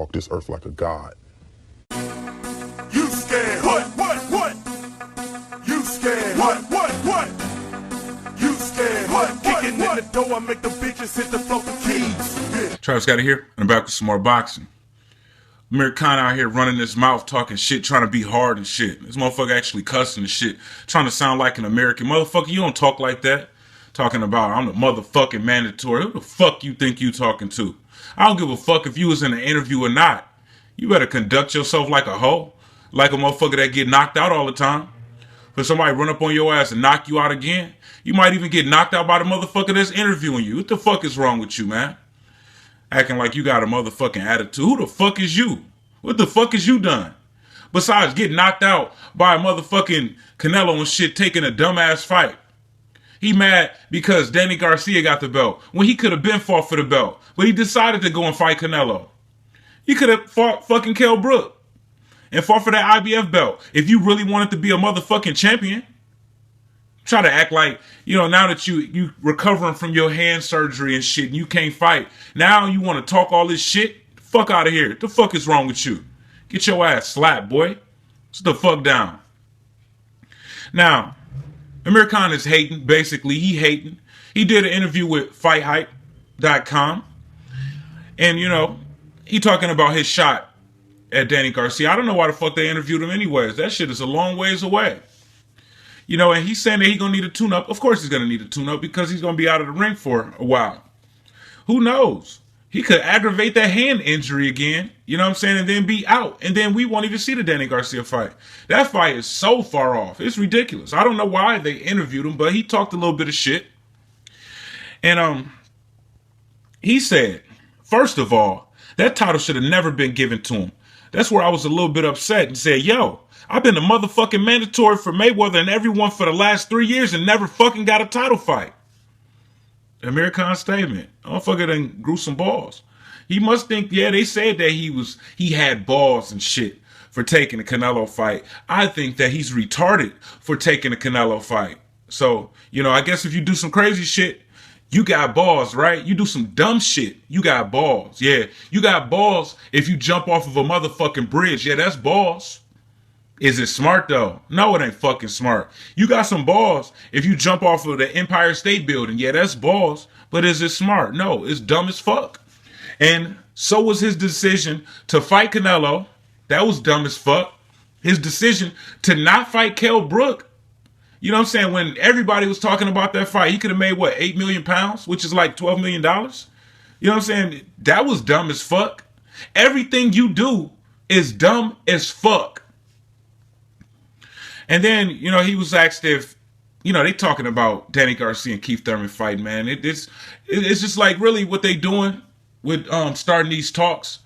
walk this earth like a god. You scared? What? You scared? What? You scared? What? Kicking in the door, I make the bitches hit the floor for keys. Yeah. Travis got it here, and I'm back with some more boxing. Amir Khan out here running his mouth, talking shit, trying to be hard and shit. This motherfucker actually cussing and shit, trying to sound like an American. Motherfucker, you don't talk like that. Talking about, I'm the motherfucking mandatory. Who the fuck you think you talking to? I don't give a fuck if you was in an interview or not. You better conduct yourself like a hoe. Like a motherfucker that get knocked out all the time. For somebody run up on your ass and knock you out again, you might even get knocked out by the motherfucker that's interviewing you. What the fuck is wrong with you, man? Acting like you got a motherfucking attitude. Who the fuck is you? What the fuck is you done? Besides getting knocked out by a motherfucking Canelo and shit taking a dumbass fight. He mad because Danny Garcia got the belt when he could have been fought for the belt. But he decided to go and fight Canelo. He could have fought fucking Kell Brook and fought for that IBF belt. If you really wanted to be a motherfucking champion, try to act like, you know, now that you recovering from your hand surgery and shit and you can't fight, now you want to talk all this shit? Fuck out of here. What the fuck is wrong with you? Get your ass slapped, boy. Sit the fuck down. Now, Amir Khan is hating, basically. He hating. He did an interview with FightHype.com. And, you know, he talking about his shot at Danny Garcia. I don't know why the fuck they interviewed him anyways. That shit is a long ways away. You know, and he's saying that he's going to need a tune-up. Of course he's going to need a tune-up because he's going to be out of the ring for a while. Who knows? He could aggravate that hand injury again, you know what I'm saying, and then be out. And then we won't even see the Danny Garcia fight. That fight is so far off. It's ridiculous. I don't know why they interviewed him, but he talked a little bit of shit. And he said, first of all, that title should have never been given to him. That's where I was a little bit upset and said, yo, I've been a motherfucking mandatory for Mayweather and everyone for the last 3 years and never fucking got a title fight. Amir Khan's statement. Motherfucker done grew some balls. He must think, yeah, they said that he had balls and shit for taking the Canelo fight. I think that he's retarded for taking the Canelo fight. So, you know, I guess if you do some crazy shit, you got balls, right? You do some dumb shit, you got balls. Yeah, you got balls if you jump off of a motherfucking bridge. Yeah, that's balls. Is it smart though? No, it ain't fucking smart. You got some balls if you jump off of the Empire State Building. Yeah, that's balls. But is it smart? No, it's dumb as fuck. And so was his decision to fight Canelo. That was dumb as fuck. His decision to not fight Kell Brook. You know what I'm saying? When everybody was talking about that fight, he could have made, what, 8 million pounds, which is like $12 million. You know what I'm saying? That was dumb as fuck. Everything you do is dumb as fuck. And then, you know, he was asked if, you know, they talking about Danny Garcia and Keith Thurman fighting, man. It's just like really what they doing with starting these talks.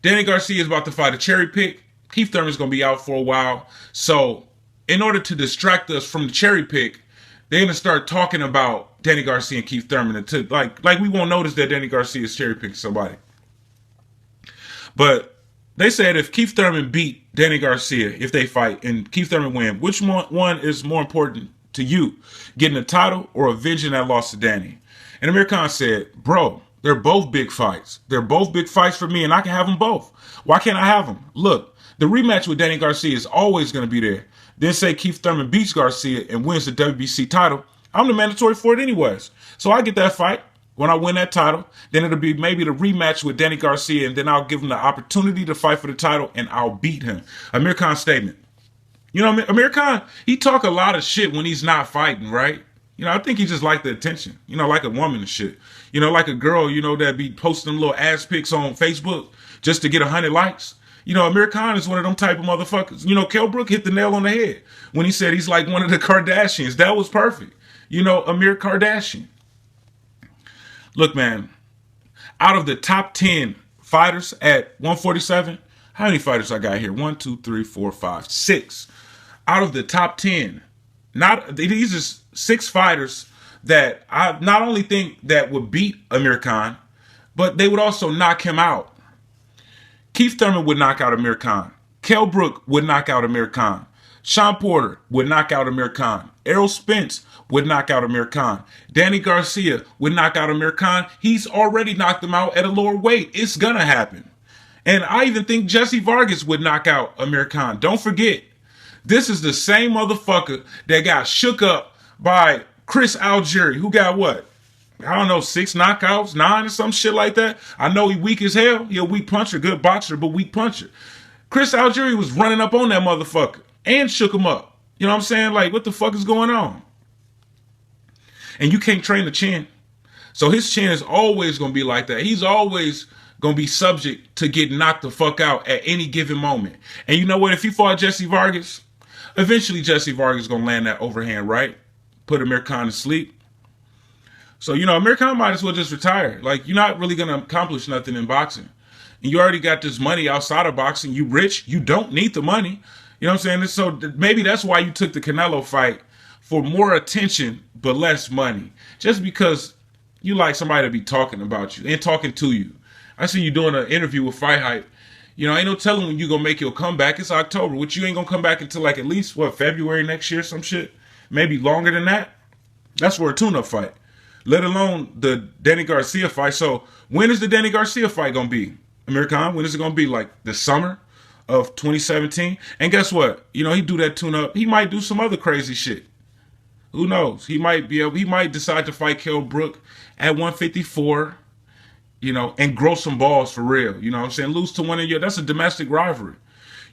Danny Garcia is about to fight a cherry pick. Keith Thurman's going to be out for a while. So in order to distract us from the cherry pick, they're going to start talking about Danny Garcia and Keith Thurman until, like we won't notice that Danny Garcia is cherry picking somebody. But they said if Keith Thurman beat Danny Garcia, if they fight, and Keith Thurman win, which one is more important to you? Getting a title or avenging that loss to Danny? And Amir Khan said, bro, they're both big fights. They're both big fights for me, and I can have them both. Why can't I have them? Look, the rematch with Danny Garcia is always going to be there. Then say Keith Thurman beats Garcia and wins the WBC title. I'm the mandatory for it anyways. So I get that fight. When I win that title, then it'll be maybe the rematch with Danny Garcia, and then I'll give him the opportunity to fight for the title, and I'll beat him. Amir Khan's statement. You know, Amir Khan, he talk a lot of shit when he's not fighting, right? You know, I think he just like the attention. You know, like a woman and shit. You know, like a girl, you know, that be posting little ass pics on Facebook just to get 100 likes. You know, Amir Khan is one of them type of motherfuckers. You know, Kell Brook hit the nail on the head when he said he's like one of the Kardashians. That was perfect. You know, Amir Kardashian. Look, man, out of the top 10 fighters at 147, how many fighters I got here? 1, 2, 3, 4, 5, 6. Out of the top 10, these are 6 fighters that I not only think that would beat Amir Khan, but they would also knock him out. Keith Thurman would knock out Amir Khan. Kell Brook would knock out Amir Khan. Sean Porter would knock out Amir Khan. Errol Spence would knock out Amir Khan. Danny Garcia would knock out Amir Khan. He's already knocked him out at a lower weight. It's going to happen. And I even think Jesse Vargas would knock out Amir Khan. Don't forget, this is the same motherfucker that got shook up by Chris Algieri, who got what? I don't know, 6 knockouts, 9 or some shit like that. I know he weak as hell. He a weak puncher, good boxer, but weak puncher. Chris Algieri was running up on that motherfucker and shook him up. You know what I'm saying? Like, what the fuck is going on? And you can't train the chin. So his chin is always going to be like that. He's always going to be subject to get knocked the fuck out at any given moment. And you know what? If he fought Jesse Vargas, eventually Jesse Vargas is going to land that overhand right, put Amir Khan to sleep. So, you know, Amir Khan might as well just retire. Like, you're not really going to accomplish nothing in boxing. And you already got this money outside of boxing. You rich. You don't need the money. You know what I'm saying? So maybe that's why you took the Canelo fight, for more attention but less money. Just because you like somebody to be talking about you and talking to you. I see you doing an interview with Fight Hype. You know, ain't no telling when you going to make your comeback. It's October, which you ain't going to come back until like at least, what, February next year, some shit? Maybe longer than that. That's for a tune-up fight. Let alone the Danny Garcia fight. So when is the Danny Garcia fight going to be? Amir Khan, when is it going to be? Like the summer of 2017? And guess what? You know, he do that tune-up. He might do some other crazy shit. Who knows? He might decide to fight Kell Brook at 154, you know, and grow some balls for real. You know what I'm saying? Lose to one of your, that's a domestic rivalry.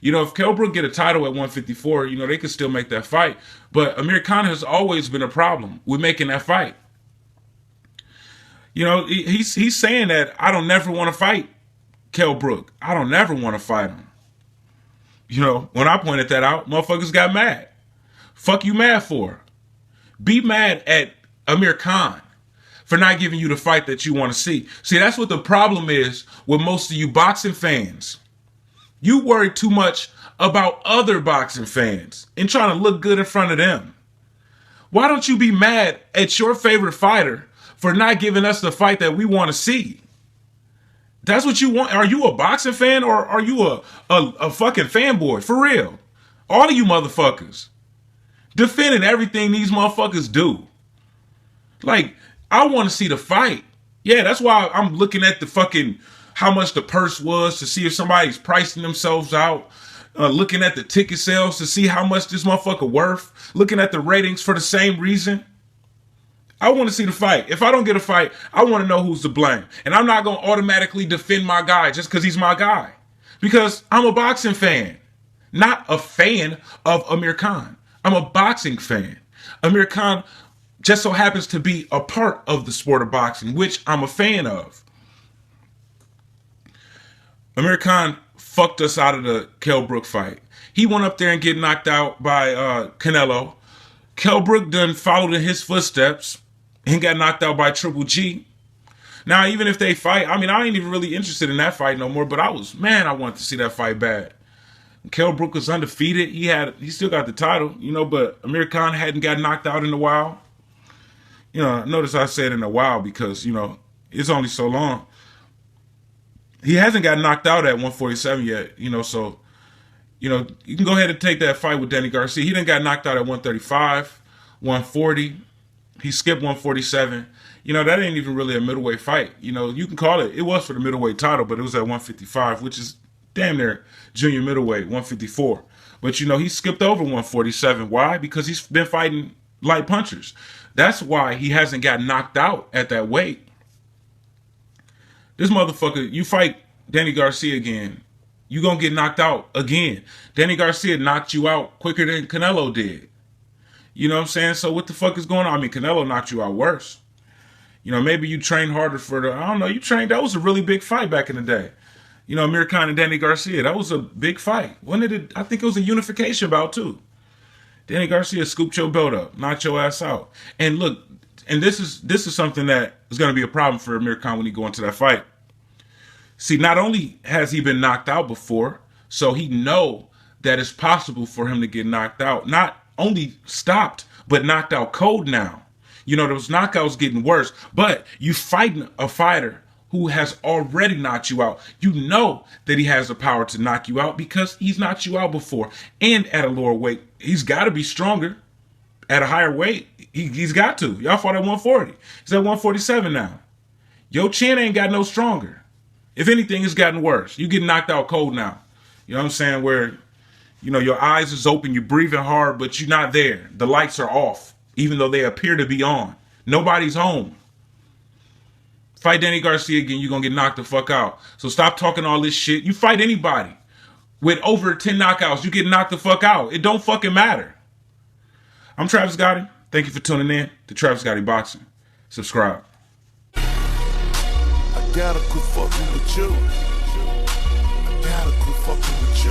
You know, if Kell Brook get a title at 154, you know, they could still make that fight. But Amir Khan has always been a problem with making that fight. You know, he's saying that I don't never want to fight Kell Brook. I don't never want to fight him. You know, when I pointed that out, motherfuckers got mad. Fuck you mad for? Be mad at Amir Khan for not giving you the fight that you want to see. See, that's what the problem is with most of you boxing fans. You worry too much about other boxing fans and trying to look good in front of them. Why don't you be mad at your favorite fighter for not giving us the fight that we want to see? That's what you want. Are you a boxing fan or are you a fucking fanboy? For real. All of you motherfuckers. Defending everything these motherfuckers do. Like, I want to see the fight. Yeah, that's why I'm looking at the fucking, how much the purse was to see if somebody's pricing themselves out. Looking at the ticket sales to see how much this motherfucker worth. Looking at the ratings for the same reason. I want to see the fight. If I don't get a fight, I want to know who's to blame. And I'm not going to automatically defend my guy just because he's my guy. Because I'm a boxing fan. Not a fan of Amir Khan. I'm a boxing fan. Amir Khan just so happens to be a part of the sport of boxing, which I'm a fan of. Amir Khan fucked us out of the Kell Brook fight. He went up there and get knocked out by Canelo. Kell Brook done followed in his footsteps and got knocked out by Triple G. Now, even if they fight, I mean, I ain't even really interested in that fight no more, but I wanted to see that fight bad. Kell Brook was undefeated. He still got the title, you know, but Amir Khan hadn't got knocked out in a while. You know, notice I said in a while because, you know, it's only so long. He hasn't got knocked out at 147 yet, you know, so, you know, you can go ahead and take that fight with Danny Garcia. He done got knocked out at 135, 140. He skipped 147. You know, that ain't even really a middleweight fight. You know, you can call it. It was for the middleweight title, but it was at 155, which is damn near junior middleweight, 154. But, you know, he skipped over 147. Why? Because he's been fighting light punchers. That's why he hasn't got knocked out at that weight. This motherfucker, you fight Danny Garcia again, you gonna get knocked out again. Danny Garcia knocked you out quicker than Canelo did. You know what I'm saying? So what the fuck is going on? I mean, Canelo knocked you out worse. You know, maybe you trained harder for the, I don't know, that was a really big fight back in the day. You know, Amir Khan and Danny Garcia, that was a big fight. Wasn't it? I think it was a unification bout too. Danny Garcia scooped your belt up, knocked your ass out. And look, and this is something that is going to be a problem for Amir Khan when he go into that fight. See, not only has he been knocked out before, so he know that it's possible for him to get knocked out. Not only stopped, but knocked out cold now. You know, those knockouts getting worse. But you fighting a fighter who has already knocked you out. You know that he has the power to knock you out because he's knocked you out before. And at a lower weight, he's got to be stronger. At a higher weight, he's got to. Y'all fought at 140. He's at 147 now. Your chin ain't got no stronger. If anything, it's gotten worse. You get knocked out cold now. You know what I'm saying? Where, you know, your eyes is open, you're breathing hard, but you're not there. The lights are off, even though they appear to be on. Nobody's home. Fight Danny Garcia again, you're going to get knocked the fuck out. So stop talking all this shit. You fight anybody with over 10 knockouts, you get knocked the fuck out. It don't fucking matter. I'm Travis Gotti. Thank you for tuning in to Travis Gotti Boxing. Subscribe. I gotta quit fucking with you. I gotta quit fucking with you.